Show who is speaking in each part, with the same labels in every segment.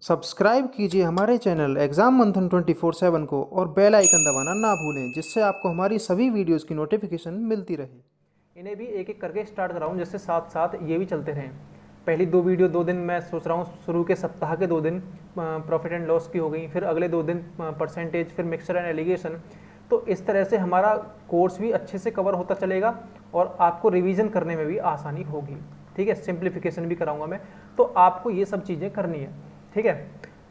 Speaker 1: Subscribe कीजिए हमारे channel exam मंथन 24/7 को और बेल आइकन दबाना ना भूलें, जिससे आपको हमारी सभी वीडियोस की नोटिफिकेशन मिलती रहे।
Speaker 2: इन्हें भी एक एक करके स्टार्ट कर रहा हूँ, जिससे साथ साथ ये भी चलते रहें। पहली 2 वीडियो 2 दिन मैं सोच रहा हूँ, शुरू के सप्ताह के 2 दिन प्रॉफिट एंड लॉस की हो गई, फिर अगले 2 दिन परसेंटेज, फिर मिक्सचर एंड एलिगेशन। तो इस तरह से हमारा कोर्स भी अच्छे से कवर होता चलेगा और आपको रिवीजन करने में भी आसानी होगी। ठीक है, सिंप्लीफिकेशन भी कराऊंगा मैं, तो आपको ये सब चीज़ें करनी है। ठीक है,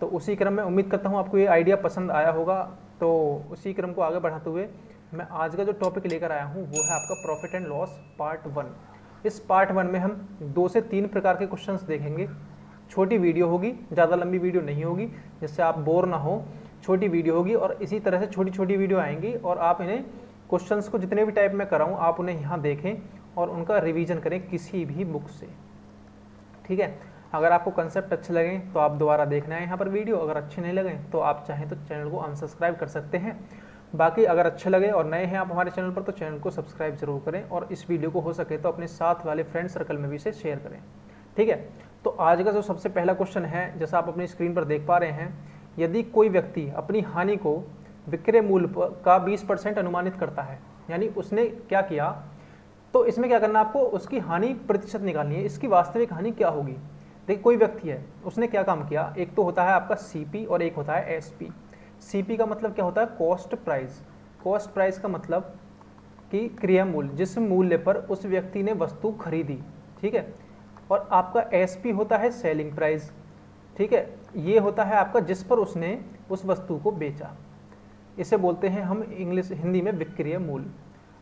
Speaker 2: तो उसी क्रम में उम्मीद करता हूँ आपको ये आइडिया पसंद आया होगा। तो उसी क्रम को आगे बढ़ाते हुए मैं आज का जो टॉपिक लेकर आया हूँ वो है आपका प्रॉफिट एंड लॉस पार्ट 1। इस पार्ट 1 में हम 2 से 3 प्रकार के क्वेश्चंस देखेंगे। छोटी वीडियो होगी, ज़्यादा लंबी वीडियो नहीं होगी, जिससे आप बोर ना हो। छोटी वीडियो होगी और इसी तरह से छोटी छोटी वीडियो आएंगी और आप इन्हें क्वेश्चंस को जितने भी टाइप में कराऊँ आप उन्हें यहाँ देखें और उनका रिवीजन करें किसी भी बुक से। ठीक है, अगर आपको कंसेप्ट अच्छे लगें तो आप दोबारा देखना है यहाँ पर वीडियो, अगर अच्छे नहीं लगें तो आप चाहें तो चैनल को अनसब्सक्राइब कर सकते हैं। बाकी अगर अच्छे लगे और नए हैं आप हमारे चैनल पर तो चैनल को सब्सक्राइब जरूर करें और इस वीडियो को हो सके तो अपने साथ वाले फ्रेंड सर्कल में भी इसे शेयर करें। ठीक है, तो आज का जो सबसे पहला क्वेश्चन है, जैसा आप अपनी स्क्रीन पर देख पा रहे हैं, यदि कोई व्यक्ति अपनी हानि को विक्रय मूल्य का 20% अनुमानित करता है, यानी उसने क्या किया, तो इसमें क्या करना आपको, उसकी हानि प्रतिशत निकालनी है। इसकी वास्तविक हानि क्या होगी। देखिए कोई व्यक्ति है, उसने क्या काम किया, एक तो होता है आपका सीपी और एक होता है एसपी। सीपी का मतलब क्या होता है, कॉस्ट प्राइस। कॉस्ट प्राइस का मतलब कि क्रय मूल्य, जिस मूल्य पर उस व्यक्ति ने वस्तु खरीदी। ठीक है, और आपका एसपी होता है सेलिंग प्राइस। ठीक है, ये होता है आपका जिस पर उसने उस वस्तु को बेचा। इसे बोलते हैं हम हिंदी में विक्रय मूल्य।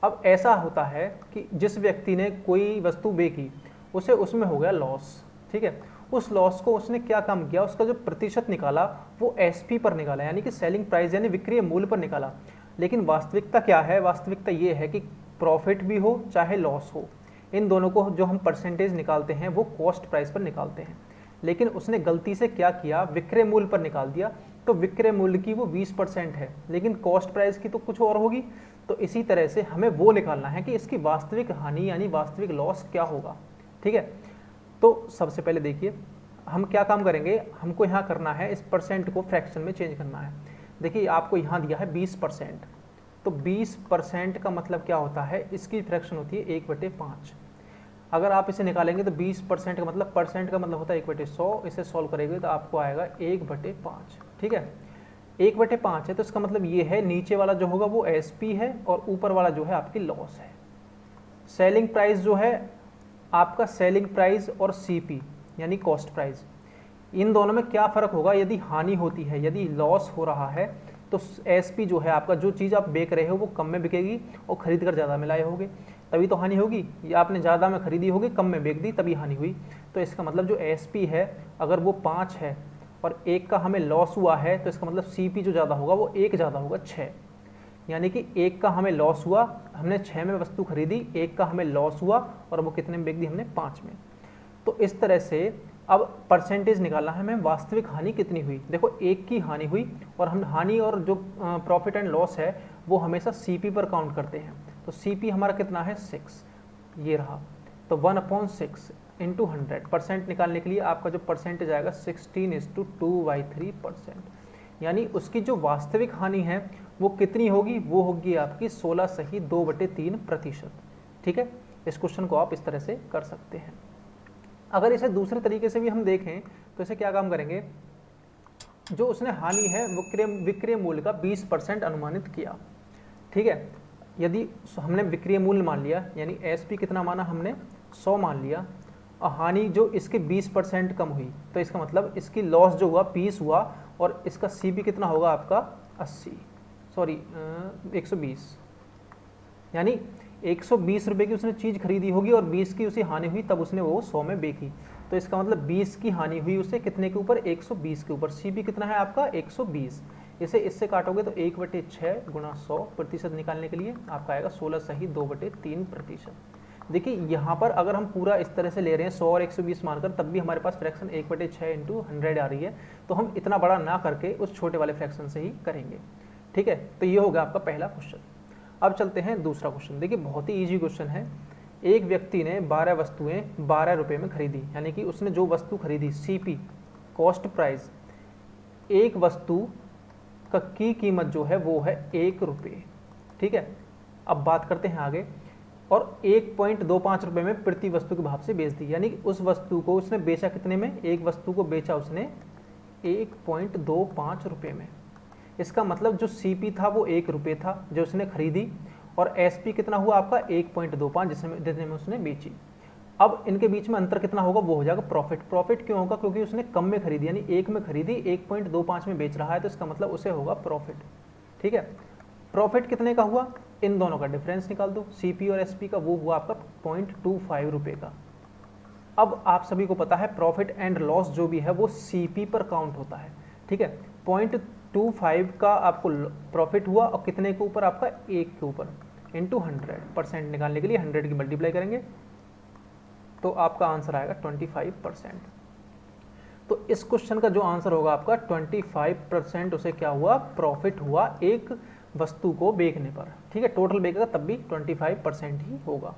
Speaker 2: अब ऐसा होता है कि जिस व्यक्ति ने कोई वस्तु बेची उसे उसमें हो गया लॉस। ठीक है, उस लॉस को उसने क्या काम किया, उसका जो प्रतिशत निकाला वो एसपी पर निकाला, यानी कि सेलिंग प्राइस यानी विक्रय मूल्य पर निकाला। लेकिन वास्तविकता क्या है, वास्तविकता ये है कि प्रॉफिट भी हो चाहे लॉस हो, इन दोनों को जो हम परसेंटेज निकालते हैं वो कॉस्ट प्राइस पर निकालते हैं। लेकिन उसने गलती से क्या किया, विक्रय मूल्य पर निकाल दिया, तो विक्रय मूल्य की वो 20% है, लेकिन कॉस्ट प्राइस की तो कुछ और होगी। तो इसी तरह से हमें वो निकालना है कि इसकी वास्तविक हानि यानी वास्तविक लॉस क्या होगा। ठीक है, तो सबसे पहले देखिए हम क्या काम करेंगे, हमको यहाँ करना है इस परसेंट को फ्रैक्शन में चेंज करना है। देखिए आपको यहाँ दिया है 20%, तो 20% का मतलब क्या होता है, इसकी फ्रैक्शन होती है 1/5। अगर आप इसे निकालेंगे तो 20% का मतलब, परसेंट का मतलब होता है 1/100, इसे सॉल्व करेंगे तो आपको आएगा 1/5। ठीक है, 1/5 है तो इसका मतलब ये है नीचे वाला जो होगा वो एसपी है और ऊपर वाला जो है आपकी लॉस है। सेलिंग प्राइस जो है आपका, सेलिंग प्राइस और सीपी यानी कॉस्ट प्राइस, इन दोनों में क्या फ़र्क होगा, यदि हानि होती है, यदि लॉस हो रहा है तो एसपी जो है आपका, जो चीज़ आप बेच रहे हो वो कम में बिकेगी और खरीद कर ज़्यादा में लाए होगे तभी तो हानि होगी, या आपने ज़्यादा में खरीदी होगी कम में बेच दी तभी हानि हुई। तो इसका मतलब जो एसपी है अगर वो 5 है और 1 का हमें लॉस हुआ है तो इसका मतलब सीपी जो ज़्यादा होगा वो 1 ज़्यादा होगा 6, यानी कि 1 का हमें लॉस हुआ, हमने 6 में वस्तु खरीदी, 1 का हमें लॉस हुआ और वो कितने में बेच दी, हमने 5 में। तो इस तरह से अब परसेंटेज निकालना है हमें, वास्तविक हानि कितनी हुई। देखो 1 की हानि हुई और हम हानि और जो प्रॉफिट एंड लॉस है वो हमेशा सीपी पर काउंट करते हैं। तो सीपी हमारा कितना है 6, ये रहा। तो 1/6 इंटू 100, परसेंट निकालने के लिए आपका जो परसेंटेज आएगा 16:2/3%, यानी उसकी जो वास्तविक हानि है वो कितनी होगी, वो होगी आपकी 16:2/3%। ठीक है, इस क्वेश्चन को आप इस तरह से कर सकते हैं। अगर इसे दूसरे तरीके से भी हम देखें तो इसे क्या काम करेंगे, जो उसने हानि है विक्रय मूल्य का 20% अनुमानित किया। ठीक है, यदि हमने विक्रय मूल्य मान लिया यानी एसपी कितना माना हमने 100 मान लिया और हानि जो इसके 20% कम हुई, तो इसका मतलब इसकी लॉस जो हुआ 20 हुआ और इसका सीपी कितना होगा आपका 120, यानी 120 रुपये की उसने चीज़ खरीदी होगी और 20 की उसे हानि हुई, तब उसने वो 100 में बेची। तो इसका मतलब 20 की हानि हुई उसे कितने के ऊपर, 120 के ऊपर। सीपी कितना है आपका 120, इसे इससे काटोगे तो 1/6 गुणा 100 प्रतिशत निकालने के लिए आपका आएगा 16:2/3%। देखिए यहाँ पर अगर हम पूरा इस तरह से ले रहे हैं 100 और 120 मानकर, तब भी हमारे पास फ्रैक्शन 1/6 इंटू 100 आ रही है, तो हम इतना बड़ा ना करके उस छोटे वाले फ्रैक्शन से ही करेंगे। ठीक है, तो ये होगा आपका पहला क्वेश्चन। अब चलते हैं दूसरा क्वेश्चन। देखिए बहुत ही ईजी क्वेश्चन है। एक व्यक्ति ने 12 वस्तुएं 12 रुपये में खरीदी, यानी कि उसने जो वस्तु खरीदी सीपी कॉस्ट प्राइस एक वस्तु की कीमत जो है वो है 1 रुपये, ठीक है। अब बात करते हैं आगे, और 1.25 रुपये में प्रति वस्तु के भाव से बेच दी, यानी कि उस वस्तु को उसने बेचा कितने में, एक वस्तु को बेचा उसने 1.25 रुपये में। इसका मतलब जो सीपी था वो 1 रुपये था जो उसने खरीदी, और एसपी कितना हुआ आपका 1.25 जितने में उसने बेची। अब इनके बीच में अंतर कितना होगा, वो हो जाएगा प्रॉफिट। प्रॉफिट क्यों होगा, क्योंकि उसने कम में खरीदी, यानी 1 में खरीदी 1.25 में बेच रहा है, तो इसका मतलब उसे होगा प्रॉफिट, ठीक है। प्रॉफिट कितने का हुआ, इन दोनों का डिफरेंस निकाल दो, सीपी और एसपी का, वो हुआ आपका 0.25 रुपये का। अब आप सभी को पता है प्रॉफिट एंड लॉस जो भी है वो सीपी पर काउंट होता है, ठीक है। 0.25 का आपको प्रॉफिट हुआ, और कितने के ऊपर, आपका 1 के ऊपर, इंटू 100%। निकालने के लिए 100 की मल्टीप्लाई करेंगे तो आपका आंसर आएगा 25%। तो इस क्वेश्चन का जो आंसर होगा आपका 25% उसे क्या हुआ, प्रॉफिट हुआ एक वस्तु को बेचने पर, ठीक है। टोटल बेचेगा तब भी 25% ही होगा,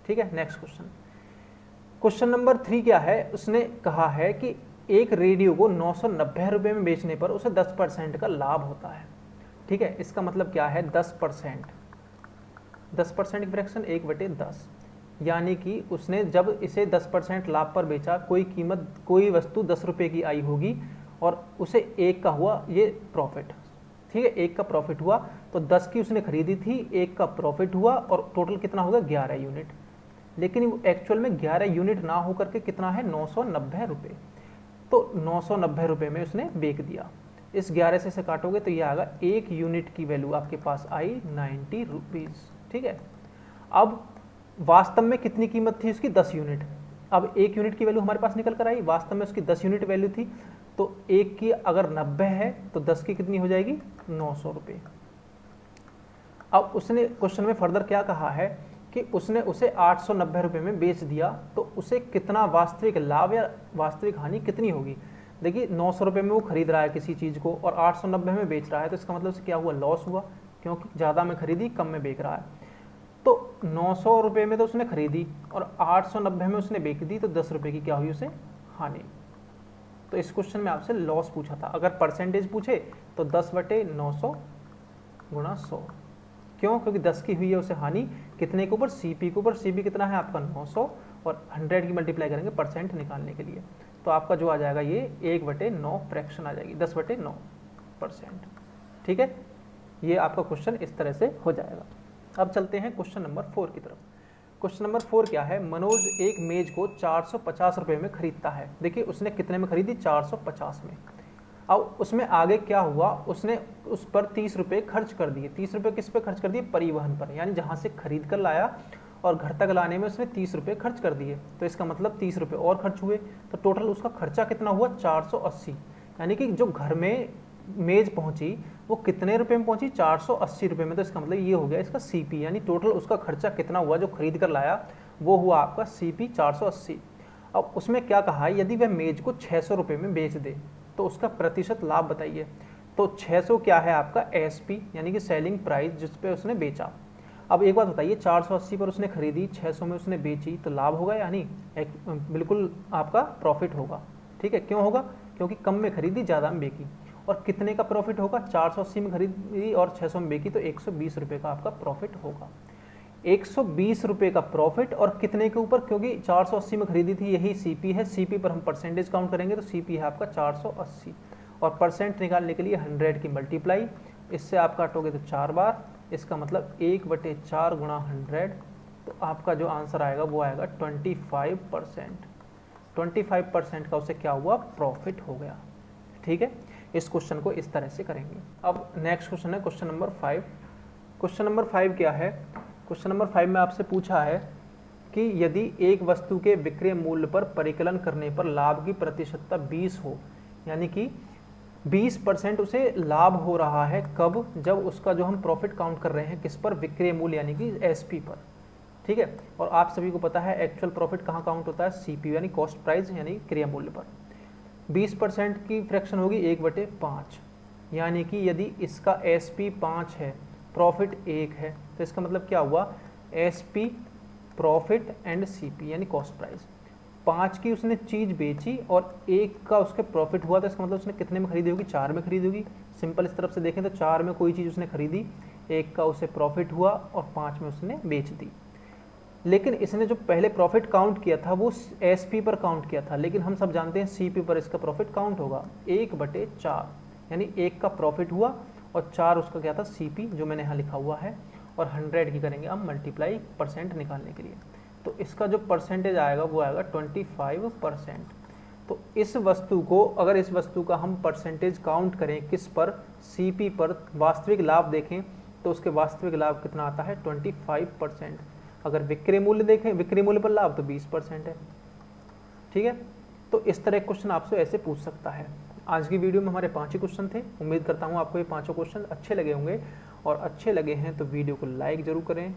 Speaker 2: ठीक है। नेक्स्ट क्वेश्चन, क्वेश्चन नंबर 3 क्या है, उसने कहा है कि एक रेडियो को 990 रुपये में बेचने पर उसे 10% का लाभ होता है, ठीक है। इसका मतलब क्या है, 10%, 10% की फ्रैक्शन 1/10, यानी कि उसने जब इसे 10% लाभ पर बेचा, कोई वस्तु 10 रुपये की आई होगी और उसे 1 का हुआ ये प्रॉफिट, ठीक है। 1 का प्रॉफिट हुआ, तो 10 की उसने खरीदी थी, 1 का प्रॉफिट हुआ, और टोटल कितना होगा 11 यूनिट। लेकिन एक्चुअल में 11 यूनिट ना होकर के कितना है, 990 रुपये। तो 990 रुपये में उसने बेच दिया। इस 11 से काटोगे तो ये आएगा 1 यूनिट की वैल्यू आपके पास आई 90 रुपीज़, ठीक है। अब वास्तव में कितनी कीमत थी उसकी, 10 यूनिट। अब 1 यूनिट की वैल्यू हमारे पास निकल कर आई, वास्तव में उसकी 10 यूनिट वैल्यू थी, तो 1 की अगर 90 है तो 10 की कितनी हो जाएगी, 900 रुपये। अब उसने क्वेश्चन में फर्दर क्या कहा है कि उसने उसे 890 रुपये में बेच दिया, तो उसे कितना वास्तविक लाभ या वास्तविक हानि कितनी होगी। देखिए 900 रुपये में वो खरीद रहा है किसी चीज़ को और 890 में बेच रहा है, तो इसका मतलब उसे क्या हुआ, लॉस हुआ, क्योंकि ज़्यादा में खरीदी कम में बेच रहा है। तो 900 रुपये में तो उसने खरीदी और 890 में उसने बेच दी, तो 10 रुपये की क्या हुई उसे हानि। तो इस क्वेश्चन में आपसे लॉस पूछा था, अगर परसेंटेज पूछे तो 10/900 गुणा 100। क्यों, क्योंकि 10 की हुई है उसे हानि, कितने के ऊपर, सीपी के ऊपर। सीपी कितना है आपका 900, और 100 की मल्टीप्लाई करेंगे परसेंट निकालने के लिए, तो आपका जो आ जाएगा ये 1/9 फ्रैक्शन आ जाएगी, 10/9%, ठीक है। ये आपका क्वेश्चन इस तरह से हो जाएगा। अब चलते हैं क्वेश्चन नंबर 4 की तरफ। क्वेश्चन नंबर 4 क्या है, मनोज एक मेज को 450 रुपये में खरीदता है। देखिए उसने कितने में खरीदी, 450 में। अब उसमें आगे क्या हुआ, उसने उस पर 30 रुपये खर्च कर दिए। 30 रुपये किस पे खर्च कर दिए, परिवहन पर, यानी जहाँ से खरीद कर लाया और घर तक लाने में उसने 30 रुपये खर्च कर दिए। तो इसका मतलब 30 रुपये और खर्च हुए, तो टोटल उसका खर्चा कितना हुआ, 480। यानी कि जो घर में मेज पहुंची वो कितने रुपए में पहुंची, 480 रुपये में। तो इसका मतलब ये हो गया इसका सीपी, यानी टोटल उसका खर्चा कितना हुआ जो खरीद कर लाया, वो हुआ आपका सीपी 480। अब उसमें क्या कहा है, यदि वह मेज को 600 रुपये में बेच दे तो उसका प्रतिशत लाभ बताइए। तो 600 क्या है आपका एसपी, यानी कि सेलिंग प्राइस, जिस पे उसने बेचा। अब एक बात बताइए, 480 पर उसने खरीदी, 600 में उसने बेची, तो लाभ होगा या नहीं, बिल्कुल आपका प्रॉफिट होगा, ठीक है। क्यों होगा, क्योंकि कम में खरीदी ज़्यादा में बेची। और कितने का प्रॉफिट होगा, 480 में खरीदी और 600 में बेची, तो 120 रुपये का आपका प्रॉफिट होगा। 120 रुपये का प्रॉफिट, और कितने के ऊपर, क्योंकि 480 में खरीदी थी, यही सीपी है। सीपी पर हम परसेंटेज काउंट करेंगे, तो सीपी है आपका 480, और परसेंट निकालने के लिए 100 की मल्टीप्लाई, इससे आप काटोगे तो 4 बार, इसका मतलब 1/4 गुणा 100, तो आपका जो आंसर आएगा वो आएगा 25%। 25% का उसे क्या हुआ, प्रॉफिट हो गया, ठीक है। इस क्वेश्चन को इस तरह से करेंगे। अब नेक्स्ट क्वेश्चन है क्वेश्चन नंबर 5। क्वेश्चन नंबर 5 क्या है, क्वेश्चन नंबर 5 में आपसे पूछा है कि यदि एक वस्तु के विक्रय मूल्य पर परिकलन करने पर लाभ की प्रतिशतता 20 हो, यानी कि 20% उसे लाभ हो रहा है, कब, जब उसका जो हम प्रॉफिट काउंट कर रहे हैं किस पर, विक्रय मूल्य यानी कि एसपी पर, ठीक है। और आप सभी को पता है एक्चुअल प्रॉफिट कहाँ काउंट होता है, सीपी यानी कॉस्ट प्राइस यानी क्रय मूल्य पर। 20% की फ्रैक्शन होगी 1/5, यानी कि यदि इसका एसपी 5 है, प्रॉफिट 1 है, तो इसका मतलब क्या हुआ, एसपी प्रॉफिट एंड सीपी यानी कॉस्ट प्राइस। 5 की उसने चीज़ बेची और 1 का उसके प्रॉफिट हुआ, तो इसका मतलब उसने कितने में खरीदी होगी, 4 में खरीदी होगी। सिंपल इस तरफ से देखें तो 4 में कोई चीज़ उसने खरीदी, 1 का उसे प्रॉफिट हुआ और 5 में उसने बेच दी। लेकिन इसने जो पहले प्रॉफिट काउंट किया था वो एसपी पर काउंट किया था, लेकिन हम सब जानते हैं सीपी पर इसका प्रॉफिट काउंट होगा 1/4, यानी 1 का प्रॉफिट हुआ और 4 उसका क्या था, सीपी, जो मैंने यहाँ लिखा हुआ है। और 100 की करेंगे हम मल्टीप्लाई परसेंट निकालने के लिए, तो इसका जो परसेंटेज आएगा वो आएगा 25%। तो इस वस्तु को, अगर इस वस्तु का हम परसेंटेज काउंट करें किस पर, सीपी पर, वास्तविक लाभ देखें तो उसके वास्तविक लाभ कितना आता है, 25%। अगर विक्रय मूल्य देखें, विक्रय मूल्य पर लाभ, तो 20% है। ठीक है, तो इस तरह क्वेश्चन आपसे ऐसे पूछ सकता है। आज की वीडियो में हमारे 5 ही क्वेश्चन थे। उम्मीद करता हूँ आपको ये 5 क्वेश्चन अच्छे लगे होंगे, और अच्छे लगे हैं तो वीडियो को लाइक ज़रूर करें,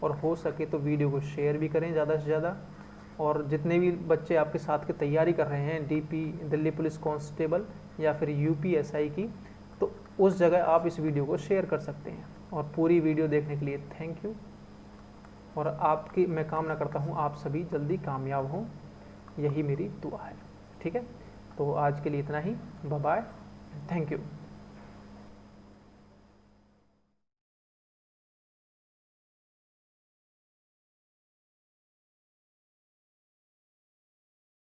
Speaker 2: और हो सके तो वीडियो को शेयर भी करें ज़्यादा से ज़्यादा। और जितने भी बच्चे आपके साथ की तैयारी कर रहे हैं, डीपी, दिल्ली पुलिस कांस्टेबल या फिर यूपीएसआई की, तो उस जगह आप इस वीडियो को शेयर कर सकते हैं। और पूरी वीडियो देखने के लिए थैंक यू, और आपकी मैं कामना करता हूँ आप सभी जल्दी कामयाब हों, यही मेरी दुआ है। ठीक है, तो आज के लिए इतना ही, बाय बाय, थैंक यू।